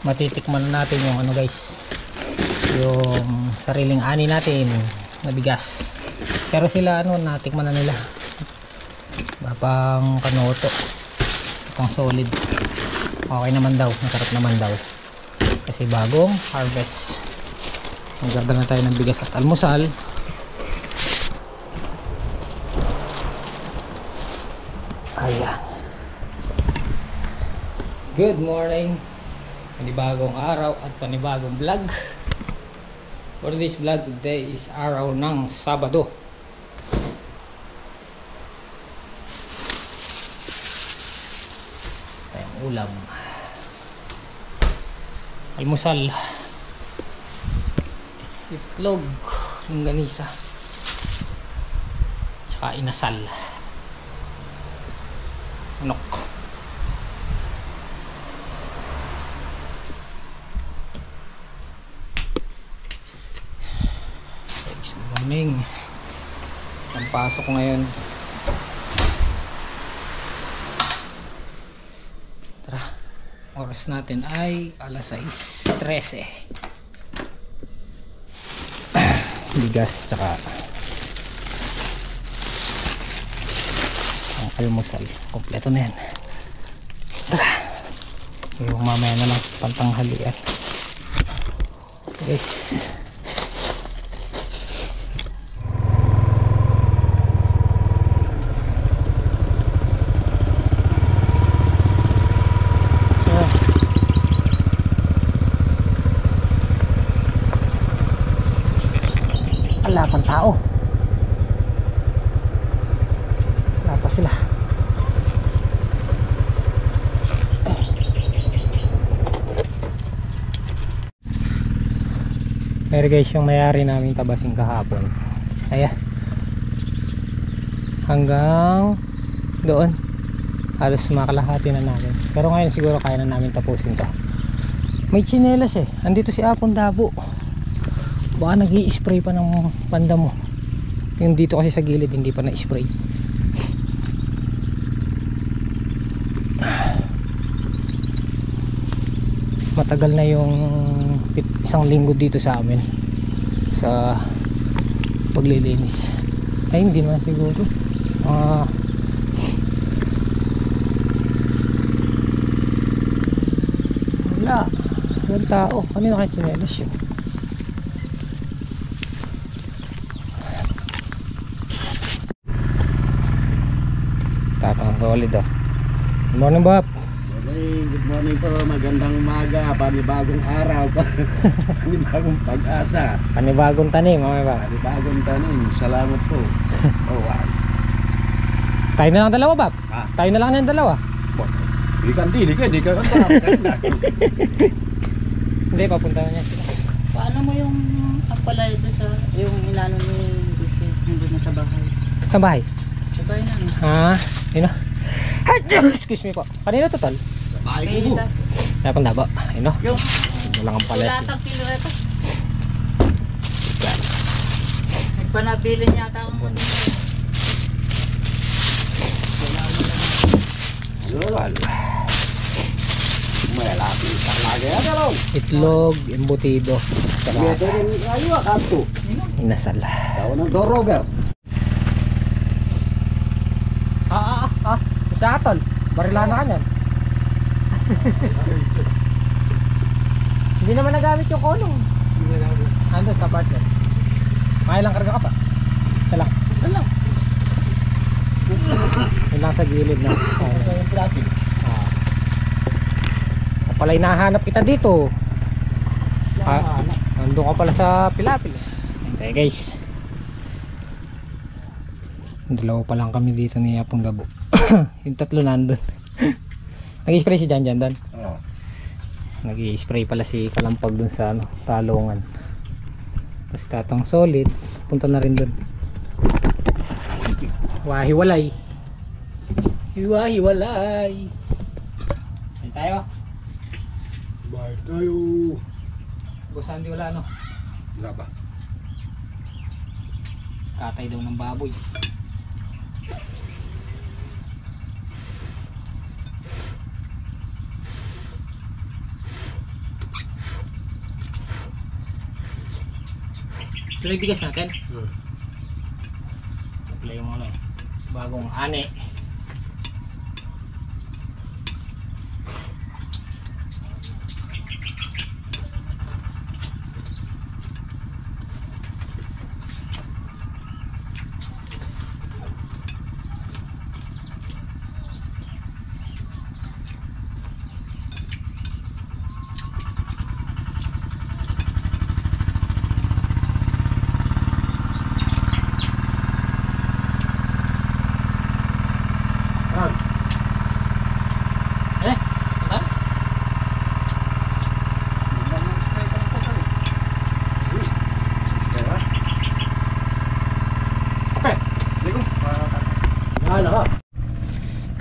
matitikman natin yung ano guys, yung sariling ani natin na bigas. Pero sila ano, natikman na nila. Pang kanoto, pang solid. Okay naman daw, masarap naman daw. Kasi bagong harvest. Magdadala na tayo ng bigas at almusal. Ayan. Good morning. Panibagong araw at panibagong vlog. For this vlog today is araw ng Sabado. Tayong ulam. Almusal. Itlog, longganisa, tsaka inasal, manok. Good morning. Ang pasok ngayon. Tara, oras natin ay alas 6:13. Bigas tsaka ang almusal, kompleto na yan. Tara, yung mamaya na lang pantanghalian guys. Wala pang tao, wala pa sila. Pero guys, yung mayari namin tabasing kahapon, ayan, hanggang doon halos makalahati na namin. Pero ngayon siguro kaya na namin tapusin to. May tsinelas eh, andito si Apon Dabo. Baka nag-i-spray pa ng banda mo. Yung dito kasi sa gilid hindi pa na-spray. Matagal na yung isang linggo dito sa amin sa paglilinis. Ay hindi na siguro. Wala. Walang tao. Kanina kayo tsinelas yun? Tatang solid oh. Good morning Bob. Good morning po, magandang umaga, panibagong araw, panibagong pag-asa, panibagong tanim, mga ba? panibagong tanim, salamat po. Oh, wow. Tayo na lang dalawa Bob? Ha? Tayo na lang ng dalawa. Di ka Hindi, papunta na niya sila. Paano mo yung apalay doon sa yung inano ni Gusti nandun na sa bahay? Sa bahay? Sa bahay na. Ah, yun o. Excuse me po. Kanino to tol? Sa bahay ko po. Kaya pang Dabo. Yun o. Yung Walang ang palas. kulatang kilo ito. Nagpanabili niya ata akong mga May lapi sa lagi. Ano? Itlog, embutido. Tsaka Ito rin kayo, kanto. inasal. Tawon ng doroger. Isa tol. Barilana ka niyan. Hindi naman nagamit yung kolong. Ando sa partner. Kaya lang karga ka pa. Isa lang. Isa lang. Yun lang sa gilid na. Yung plastic. Kapalay nahanap kita dito. Nandun ka pala sa Pilapil. Okay guys. Dalawa pa lang kami dito ni Apong Dabo. Yung tatlo nandun. Nag-i-spray si Jan doon. Oo. Nag-i-spray pala si Kalampag dun sa ano, talungan. Tapos Tatang Solid punta na rin dun. Wahiwalay. Wahiwalay. Ayun tayo. Bye tayo. Busan di wala no. Wala pa. Katay daw ng baboy. Play bigas natin. Play mo na. Bagong ane.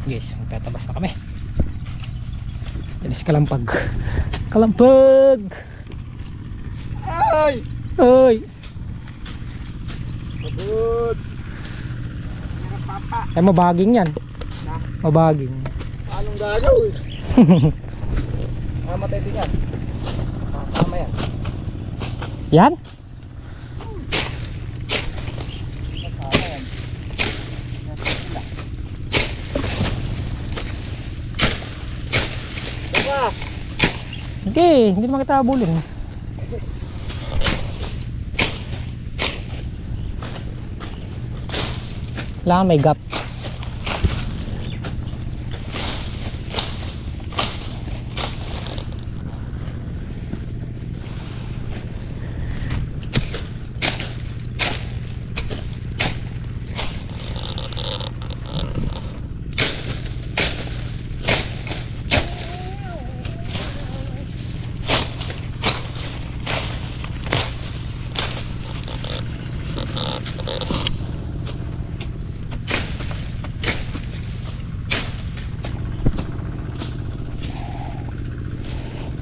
Guys, magtatabas na kami. Yan si Kalampag. Kalampag! Ay! Ay! Pagod! Ay, mabaging yan. Mabaging. Anong gagawin? Mamatay din yan. Tama yan. Yan? Tama yan. Diba? Okay, hindi naman kita habulin. Kailangan may gap.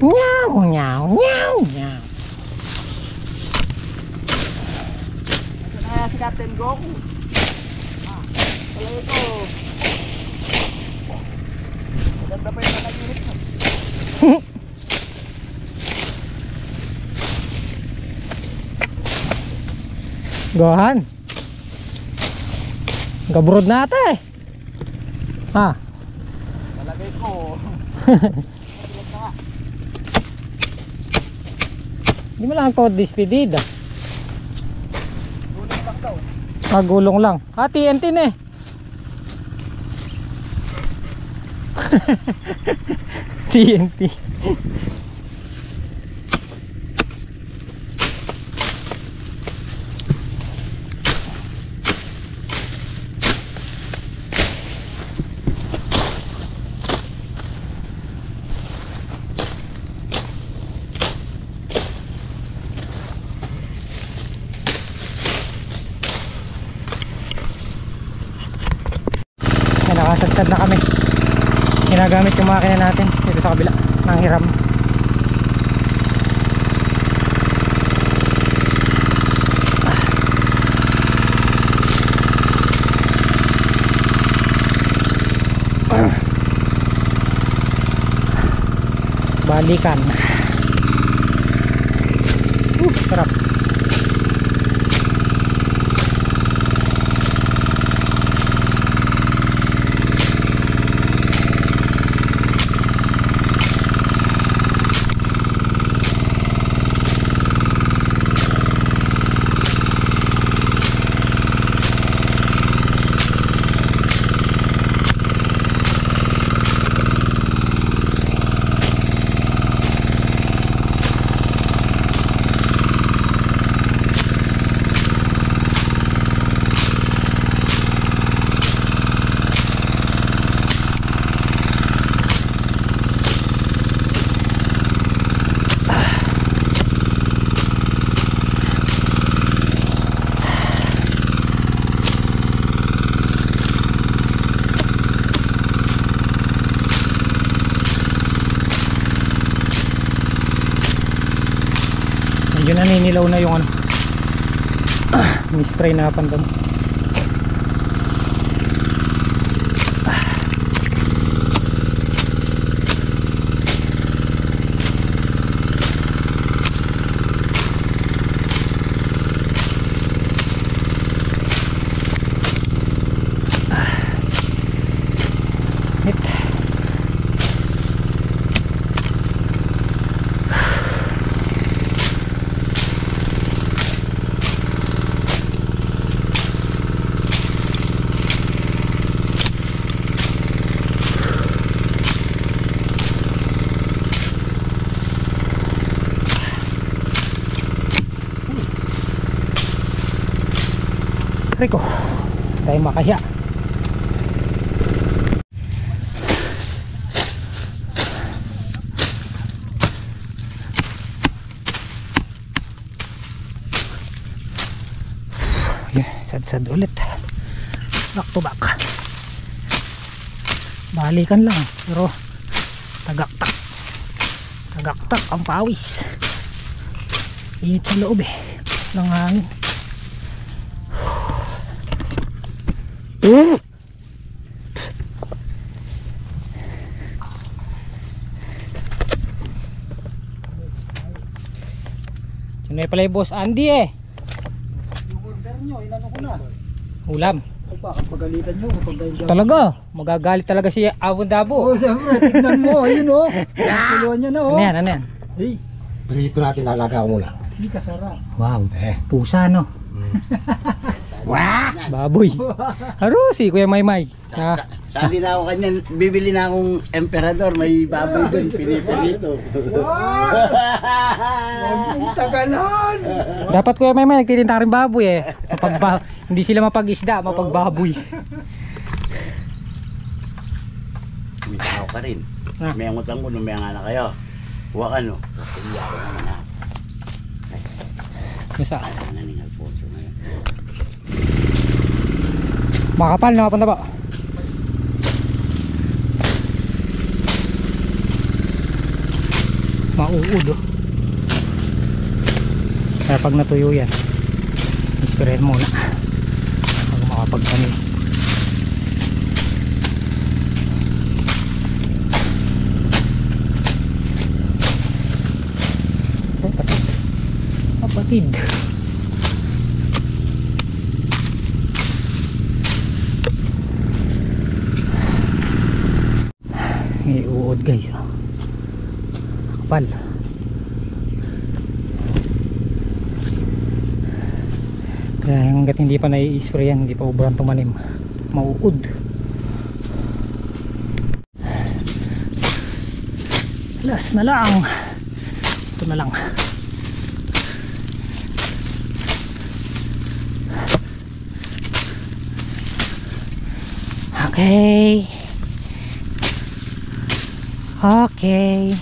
Nyaw, nyaw, nyaw, nyaw. Ito na si Captain Goku. Pala ito. Maganda pa yung nag-unit mo. Gohan. Gabrod na ata eh. Ha? Talagay ko. Hindi mo lang po dispedida. Gulong tak daw. Magulong lang. Ah, TNT na eh. TNT. Ay, nakasadsad na kami. Ginagamit yung makina natin dito sa kabila ng hiram. Balikan. Sarap. Medyo naninilaw na yung ano, mispray na pandan. Rico, tayo makahiya. Sad ulit, back to back, balikan lang pero tagaktak ang pawis, init sa loob ng hangin. Sino pala yung boss Andy Yung order nyo, inano ko na. ulam. O bakit pagalitan nyo kapag ganyan? Talaga, magagalit talaga si Abon Dabo. Oo, siyempre, tignan mo, ayun o. Tuluan niya na o. Ano yan? Hey, Prito natin, lalaga ko muna. hindi ka sarap. Wow, pusa no. Wah, baboy. Haro si Kuya Maymay. Sali na ako kanyan, bibili na akong emperador, may baboy doon, pinipirito. Tagalan! Dapat Kuya Maymay nagtitinda rin baboy hindi sila mapag-isda, mapagbaboy. May tao ka rin. Ah. May angutang ko, may anak kayo. Huwag ka no. Kasi ako naman na. Masa? Ano ni Alfonso na yan. Makapal na mapunta ba? Mauud Kaya pag natuyo yan, isprayin muna bago makapagtanim. Kapatid, may uod guys kapal. Kaya hanggat hindi pa nai-spray yan, hindi pa ubrang tumanim, mauud. Last na lang, ito na lang. Okay. Okay.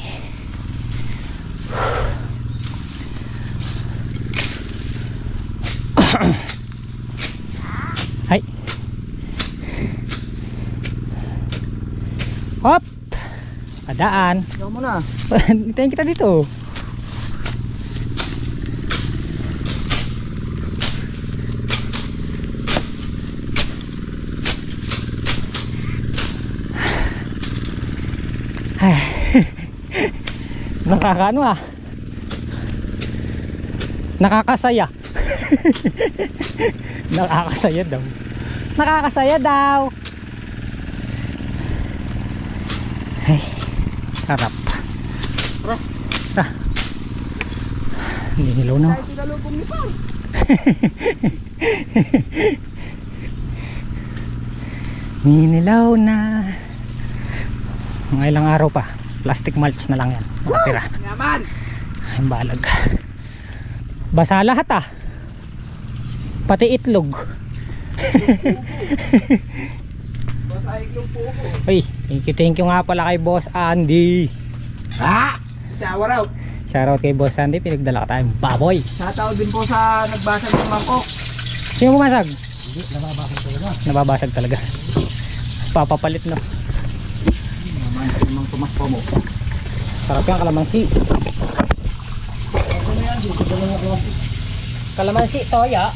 Hay. Hop. Padaan. Ikaw mo na. Hintayin kita dito. Nakakaano nakakasaya. Nakakasaya daw. Nakakasaya daw. Ay, sarap. Hindi nilaw na. Kahit tinalubong ni Paul. Ninilaw na. Mga ilang araw pa, plastic mulch na lang yan nakatira. Yaman! Ay balag, basa lahat pati itlog. Basta iglong po ko. Ay, thank you nga pala kay Boss Andy. Shower out. Shoutout kay Boss Andy, pinagdala ka tayong baboy. Shoutout din po sa nagbasag ng mangkok. Sino bumasag? Hindi, nababasag talaga. Nababasag talaga. Papapalit no. Naman, yung tumas pa mo. Sarap yan, kalamansi. Ano yan, dito dalawa klase. Kalamansi, toya.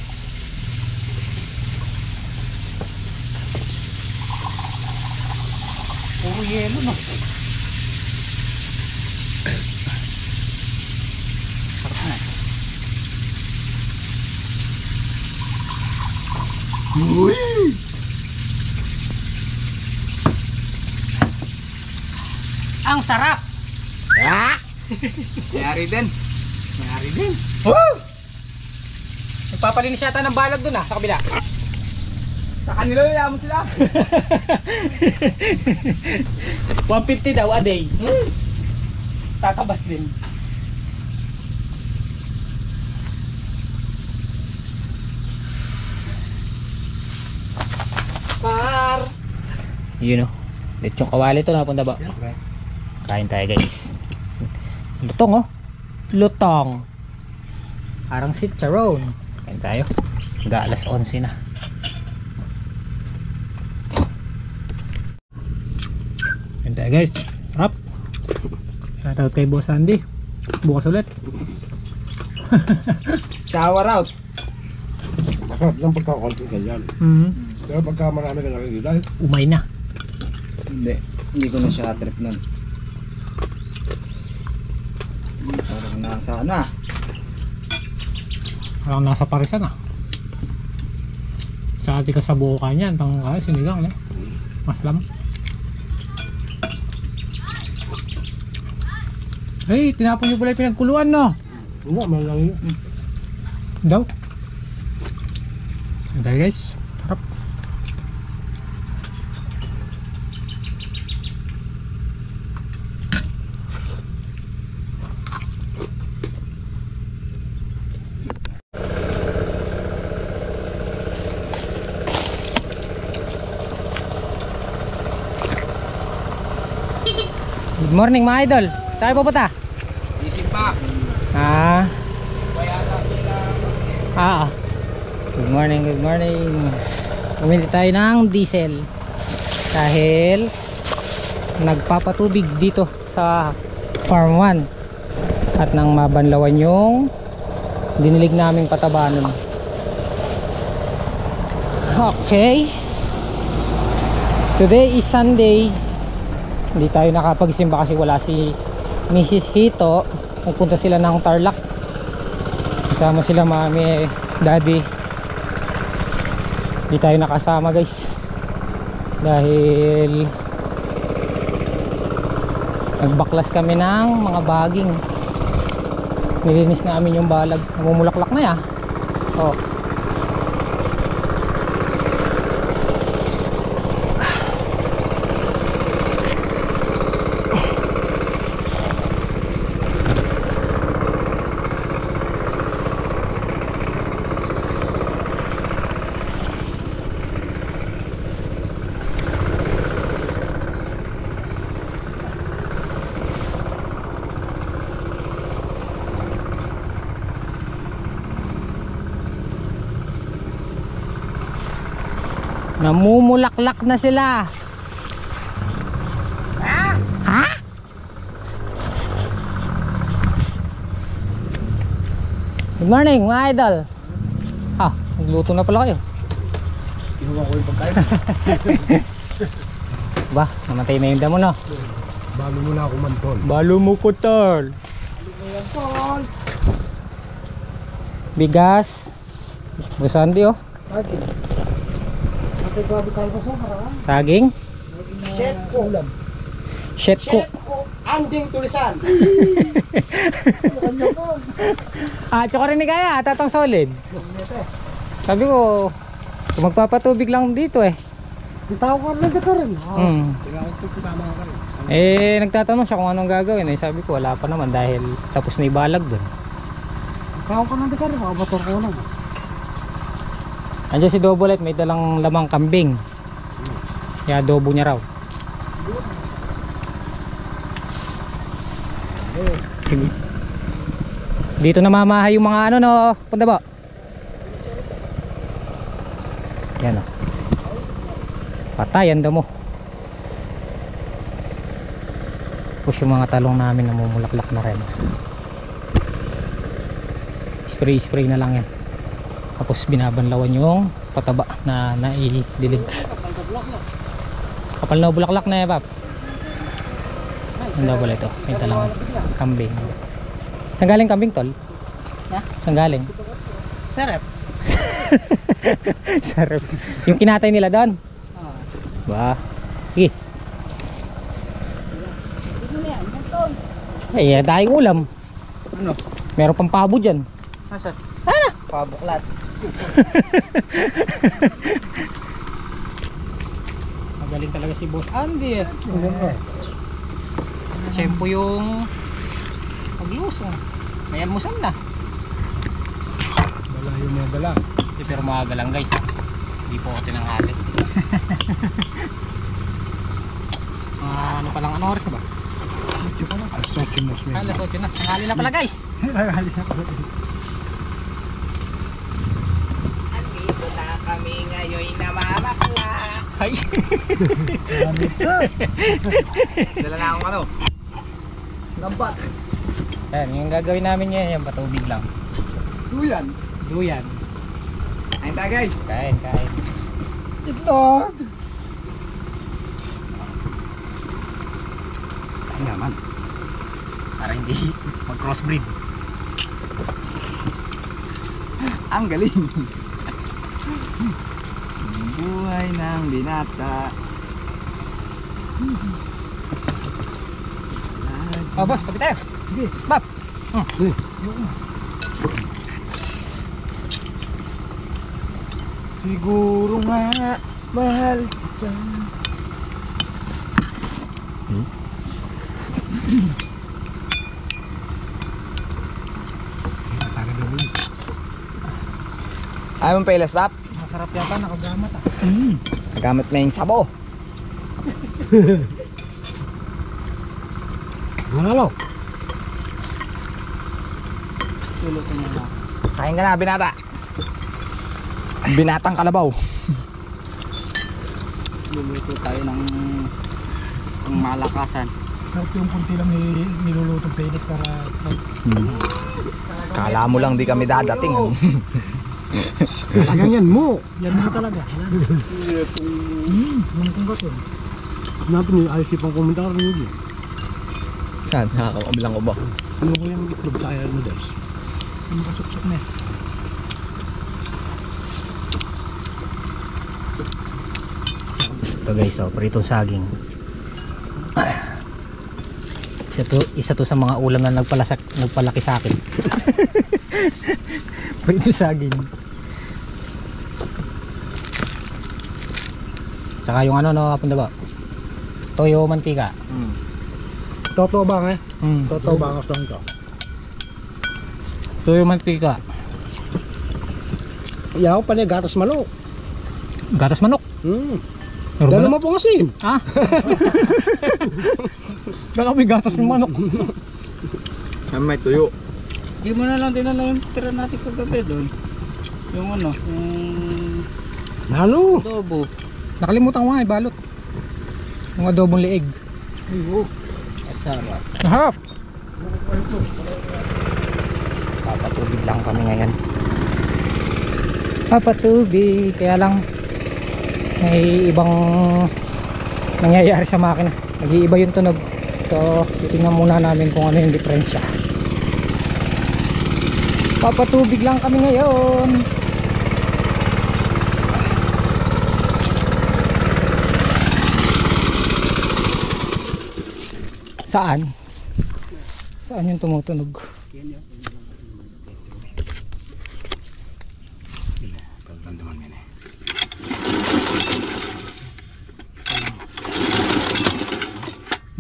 Puro yelo no. Sarap na. Ang sarap. Mayari din. Mayari din. Nagpapalinis yata ng balag dun sa kabila. Sa kanila yayamon sila. 150 daw a day. Tatabas din. Yun o. Lechong kawali to, napunta ba? Kain tayo guys. Lutong oh. Lutong. Parang chicharon. Kain tayo. Hanggang alas 11 na. Kain tayo guys. Sarap. Shoutout kay Boss Andy. Bukas ulit. Shower out. Masarap lang pagkakonti ganyan. Pero pagka marami ka nakikita, Umay na. Hindi ko na siya trip nun. Parang nasa ano ah. Parang nasa parisan ah. Sa ating kasabukan yan. Tangkay, sinigang no? Maslam. Hey, tinapon nyo pala yung pinagkuluan no? wala, malang yun. Daw. Dahil guys, sarap. Good morning mga idol. Saan kayo pupunta? Isimpa. Ah. Kaya na sila. Ah. Good morning, good morning. Bumili tayo ng diesel dahil nagpapatubig dito sa farm 1 at nang mabanlawan yung dinilig naming pataba nun. Okay, today is Sunday. Hindi tayo nakapagsimba kasi wala si Mrs. Hito. Nagpunta sila ng Tarlac. Kasama sila mami, daddy. Hindi tayo nakasama guys dahil nagbaklas kami ng mga baging. Nilinis namin yung balag. Namumulaklak na ya. So namumulaklak na sila. Ha? Good morning mga idol. Nagluto na pala kayo. Kinuha ko yung pagkain. Ba, namatay na yung damo no? Balo mo na ako mantol. Balo mo ko tol. Bigas. Busandi oh. Saging. Chef ko. Chef cook. Anding tulisan. Tsaka rin ni kaya tatang solid. Sabi ko kung magpapatubig lang dito eh. Tawag lang ka rin. Tinawag ko si mama ka rin. Nagtatanong siya kung anong gagawin sabi ko wala pa naman dahil tapos na ibalag dun. Tawag ka lang ka rin. Makabator ko lang. Andiyan si Dobolet, may dalang lamang kambing. Kaya adobo niya raw. Sige. Dito namamahay yung mga ano no, punta ba? Yan o. Patay ang damo. Tapos yung mga talong namin namumulaklak na rin. Spray na lang yan. Tapos binabanlawan yung pataba na naidilig. Kapal na bulaklak na Pap. Ang double ito. May talang kambing. Saan galing kambing tol? Ha? Saan galing? Sarap. Sarap. Yung kinatay nila doon? Ba. Sige. Ay, tayong ulam. Ano? Meron pang pabo dyan. Nasaan? Ano? Pabuklat. Magaling talaga si Boss Andy eh. Siyempo yung paglusong. May almusal na. Wala yung mga dala. Pero maaga lang guys. Hindi po ako tinanghali. Ano pa lang, anong oras na ba? Medyo pa lang. Alas 8 na siya. Alas 8 na. Tanghali na pala guys. Halis na pala. Andito na kami ngayon namamakla. Ay. Dala na akong ano? Lambat. Ayan, yung gagawin namin ngayon, yung patubig lang. Duyan. Duyan. Ayun tagay. Kain, kain. Itlog. Ay naman. Para hindi mag-crossbreed. Ang galing. Buhay ng binata. Oh boss, tabi tayo. Sige. Bap. Siguro nga mahal kita. Ayaw mong pelas, Pap? Masarap yata, nakagamat ah. Gamit na yung sabo. Manalo. Tulog ko na lang. Kain ka na, binata. Binatang kalabaw. Luluto tayo ng malakasan. Sarap yung kunti lang nilulutong penis para sa... Kala mo lang di kami dadating. Talagang yan mo. Yan mo talaga. Naman ba ito? Natin yung ayos yung komentar niyo. Yan, nakakamabilang ko ba? Ano ko yung itlog sa ayan mo, Des? Ano makasuksok na eh. Ito guys, oh, pritong saging. Isa to sa mga ulam na nagpalaki sa akin. Pritong saging. Tsaka yung ano, no, punta ba? Toyo mantika. Totoo ba nga eh? Mm. Totoo ba ang gusto nito? Toyo mantika. Yaw pa niya gatas manok. Gatas manok. Dalo mo po kasi. Ha? Dala may gatas ng manok. May tuyo. Hindi mo na lang dinala yung tira natin kagabi doon. Yung ano, yung Nalo. adobo. Nakalimutan ko nga ibalot. Yung adobong liig. Ayo. Sarap. Harap. Papatubig lang kami ngayon. Papatubig. Kaya lang may ibang nangyayari sa makina. Nag-iiba yung tunog. So titingnan muna namin kung ano yung diferensya. Papatubig lang kami ngayon. Saan? Saan yung tumutunog?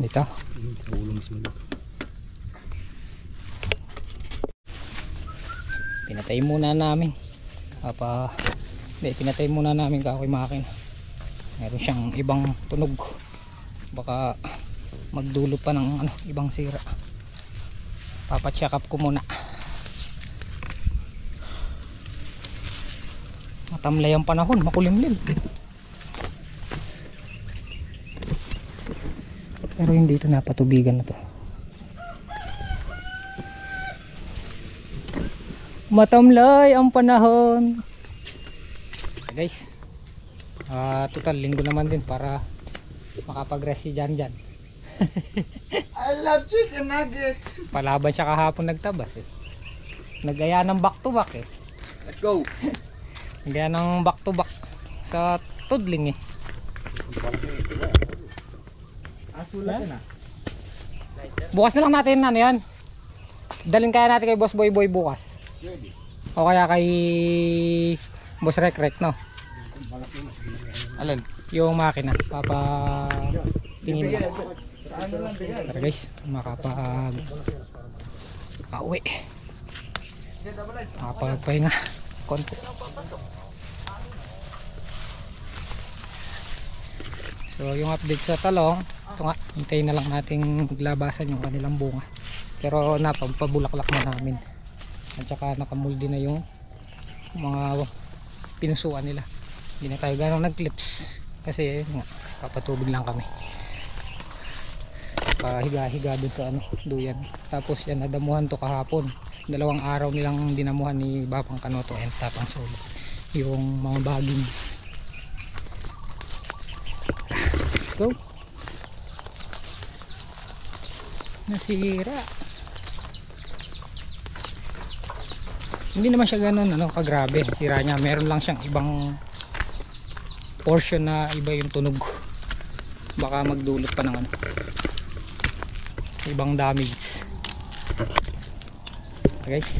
Dito. Pinatay muna namin. Pinatay muna namin kahoy makina. Meron siyang ibang tunog. Baka magdulot pa ng ano, ibang sira. Papacheck up ko muna. Matamlay ang panahon, makulimlim. Pero hindi ito napatubigan na to. Matamlay ang panahon. Guys, total linggo naman din para makapag-rest si Jan Jan. I love chicken nuggets. Palaban siya kahapon nagtabas eh. Nagaya ng back to back eh. Let's go. Nagaya ng back to back sa tudling eh. Bukas na lang natin ano yan. Dalhin kaya natin kay Boss Boy Boy bukas. O kaya kay Boss Rek Rek no. Alin? Yung makina tingin mo. Tara guys, pauwi. Makapagpahinga konti. So yung update sa talong, Ito nga, hintayin na lang nating maglabasan yung kanilang bunga. Pero napapabulaklak na namin. At saka nakamuldi na yung mga pinusuan nila. Hindi na tayo ganong nag-clips. Kasi nga, papatubig lang kami. Pahiga-higa dun sa duyan. Tapos yan, nadamuhan to kahapon. 2 araw nilang dinamuhan ni Bapang Kanoto and Tapang Solo yung mga baging. Let's go. Nasira. Hindi naman siya ganun kagrabe. Sira niya. Meron lang siyang ibang portion na iba yung tunog. Baka magdulot pa ng ibang damage. Okay guys.